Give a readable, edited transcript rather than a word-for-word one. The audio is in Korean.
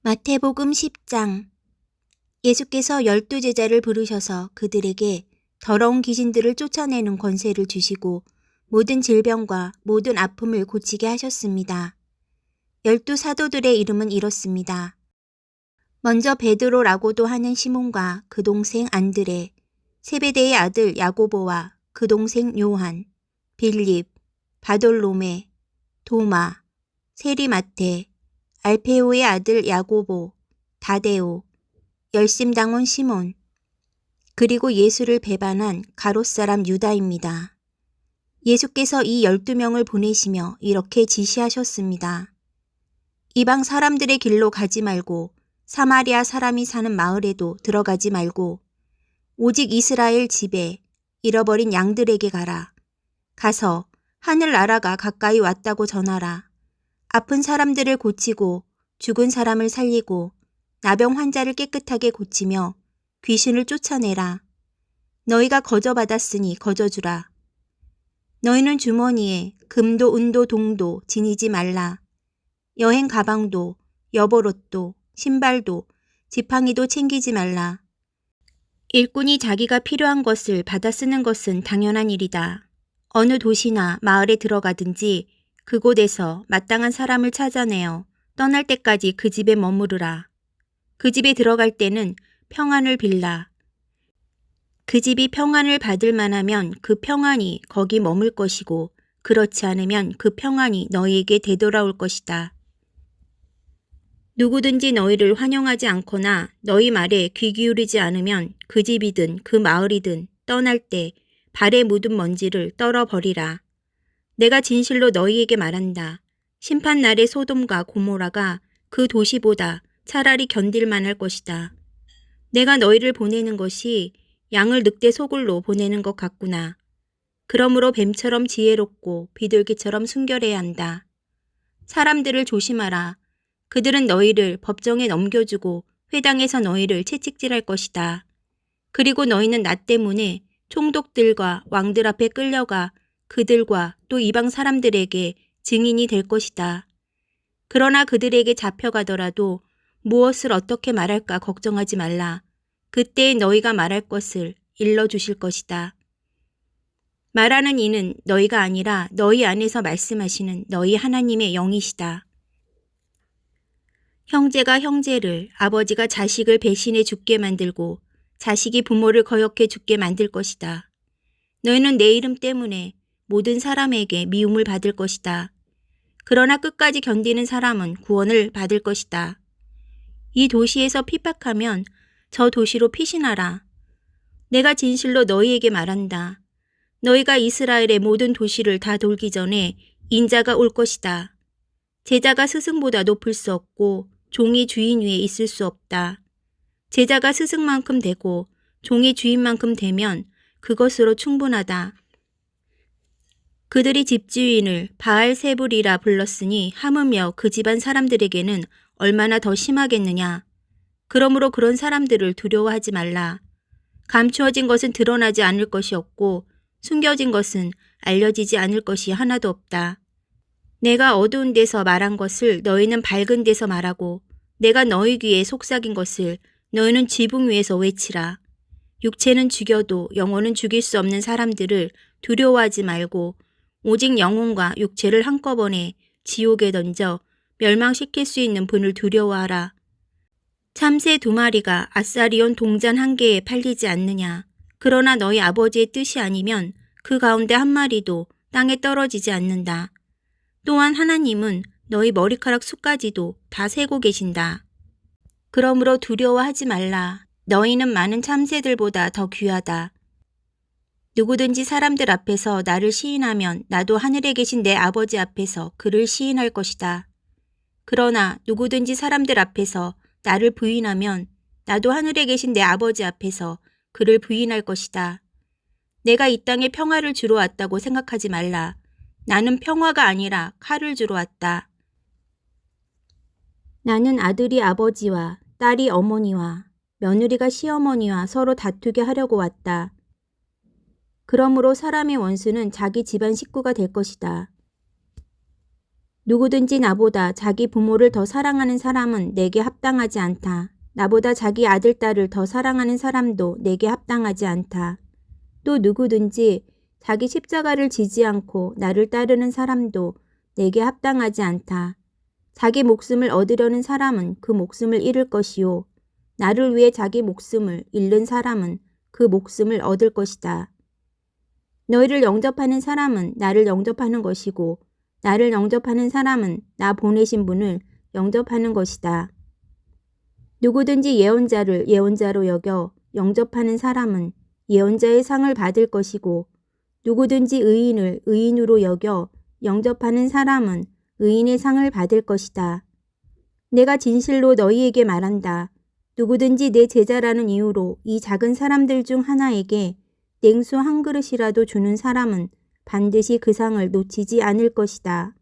마태복음 10장. 예수께서 12제자를 부르셔서 그들에게 더러운 귀신들을 쫓아내는 권세를 주시고 모든 질병과 모든 아픔을 고치게 하셨습니다. 12사도들의 이름은 이렇습니다. 먼저 베드로라고도 하는 시몬과 그 동생 안드레, 세베대의 아들 야고보와 그 동생 요한, 빌립, 바돌로메, 도마, 세리마테, 알페오의 아들 야고보, 다데오, 열심당원 시몬, 그리고 예수를 배반한 가롯사람 유다입니다. 예수께서 이 12명을 보내시며 이렇게 지시하셨습니다. 이방 사람들의 길로 가지 말고 사마리아 사람이 사는 마을에도 들어가지 말고 오직 이스라엘 집에 잃어버린 양들에게 가라. 가서 하늘나라가 가까이 왔다고 전하라. 아픈 사람들을 고치고 죽은 사람을 살리고 나병 환자를 깨끗하게 고치며 귀신을 쫓아내라. 너희가 거저받았으니 거저주라. 너희는 주머니에 금도 은도 동도 지니지 말라. 여행 가방도 여보롯도 신발도 지팡이도 챙기지 말라. 일꾼이 자기가 필요한 것을 받아 쓰는 것은 당연한 일이다. 어느 도시나 마을에 들어가든지 그곳에서 마땅한 사람을 찾아내어 떠날 때까지 그 집에 머무르라. 그 집에 들어갈 때는 평안을 빌라. 그 집이 평안을 받을 만하면 그 평안이 거기 머물 것이고 그렇지 않으면 그 평안이 너희에게 되돌아올 것이다. 누구든지 너희를 환영하지 않거나 너희 말에 귀 기울이지 않으면 그 집이든 그 마을이든 떠날 때 발에 묻은 먼지를 떨어버리라. 내가 진실로 너희에게 말한다. 심판날의 소돔과 고모라가 그 도시보다 차라리 견딜만할 것이다. 내가 너희를 보내는 것이 양을 늑대 소굴로 보내는 것 같구나. 그러므로 뱀처럼 지혜롭고 비둘기처럼 순결해야 한다. 사람들을 조심하라. 그들은 너희를 법정에 넘겨주고 회당에서 너희를 채찍질할 것이다. 그리고 너희는 나 때문에 총독들과 왕들 앞에 끌려가 그들과 또 이방 사람들에게 증인이 될 것이다. 그러나 그들에게 잡혀가더라도 무엇을 어떻게 말할까 걱정하지 말라. 그때 너희가 말할 것을 일러주실 것이다. 말하는 이는 너희가 아니라 너희 안에서 말씀하시는 너희 하나님의 영이시다. 형제가 형제를, 아버지가 자식을 배신해 죽게 만들고 자식이 부모를 거역해 죽게 만들 것이다. 너희는 내 이름 때문에 모든 사람에게 미움을 받을 것이다. 그러나 끝까지 견디는 사람은 구원을 받을 것이다. 이 도시에서 핍박하면 저 도시로 피신하라. 내가 진실로 너희에게 말한다. 너희가 이스라엘의 모든 도시를 다 돌기 전에 인자가 올 것이다. 제자가 스승보다 높을 수 없고 종이 주인 위에 있을 수 없다. 제자가 스승만큼 되고 종이 주인만큼 되면 그것으로 충분하다. 그들이 집주인을 바알세불이라 불렀으니 하물며 그 집안 사람들에게는 얼마나 더 심하겠느냐. 그러므로 그런 사람들을 두려워하지 말라. 감추어진 것은 드러나지 않을 것이 없고 숨겨진 것은 알려지지 않을 것이 하나도 없다. 내가 어두운 데서 말한 것을 너희는 밝은 데서 말하고 내가 너희 귀에 속삭인 것을 너희는 지붕 위에서 외치라. 육체는 죽여도 영혼은 죽일 수 없는 사람들을 두려워하지 말고 오직 영혼과 육체를 한꺼번에 지옥에 던져 멸망시킬 수 있는 분을 두려워하라. 참새 2마리가 아사리온 동전 1개에 팔리지 않느냐. 그러나 너희 아버지의 뜻이 아니면 그 가운데 1마리도 땅에 떨어지지 않는다. 또한 하나님은 너희 머리카락 숫까지도 다 세고 계신다. 그러므로 두려워하지 말라. 너희는 많은 참새들보다 더 귀하다. 누구든지 사람들 앞에서 나를 시인하면 나도 하늘에 계신 내 아버지 앞에서 그를 시인할 것이다. 그러나 누구든지 사람들 앞에서 나를 부인하면 나도 하늘에 계신 내 아버지 앞에서 그를 부인할 것이다. 내가 이 땅에 평화를 주러 왔다고 생각하지 말라. 나는 평화가 아니라 칼을 주러 왔다. 나는 아들이 아버지와 딸이 어머니와 며느리가 시어머니와 서로 다투게 하려고 왔다. 그러므로 사람의 원수는 자기 집안 식구가 될 것이다. 누구든지 나보다 자기 부모를 더 사랑하는 사람은 내게 합당하지 않다. 나보다 자기 아들, 딸을 더 사랑하는 사람도 내게 합당하지 않다. 또 누구든지 자기 십자가를 지지 않고 나를 따르는 사람도 내게 합당하지 않다. 자기 목숨을 얻으려는 사람은 그 목숨을 잃을 것이요. 나를 위해 자기 목숨을 잃는 사람은 그 목숨을 얻을 것이다. 너희를 영접하는 사람은 나를 영접하는 것이고 나를 영접하는 사람은 나 보내신 분을 영접하는 것이다. 누구든지 예언자를 예언자로 여겨 영접하는 사람은 예언자의 상을 받을 것이고 누구든지 의인을 의인으로 여겨 영접하는 사람은 의인의 상을 받을 것이다. 내가 진실로 너희에게 말한다. 누구든지 내 제자라는 이유로 이 작은 사람들 중 하나에게 냉수 한 그릇이라도 주는 사람은 반드시 그 상을 놓치지 않을 것이다.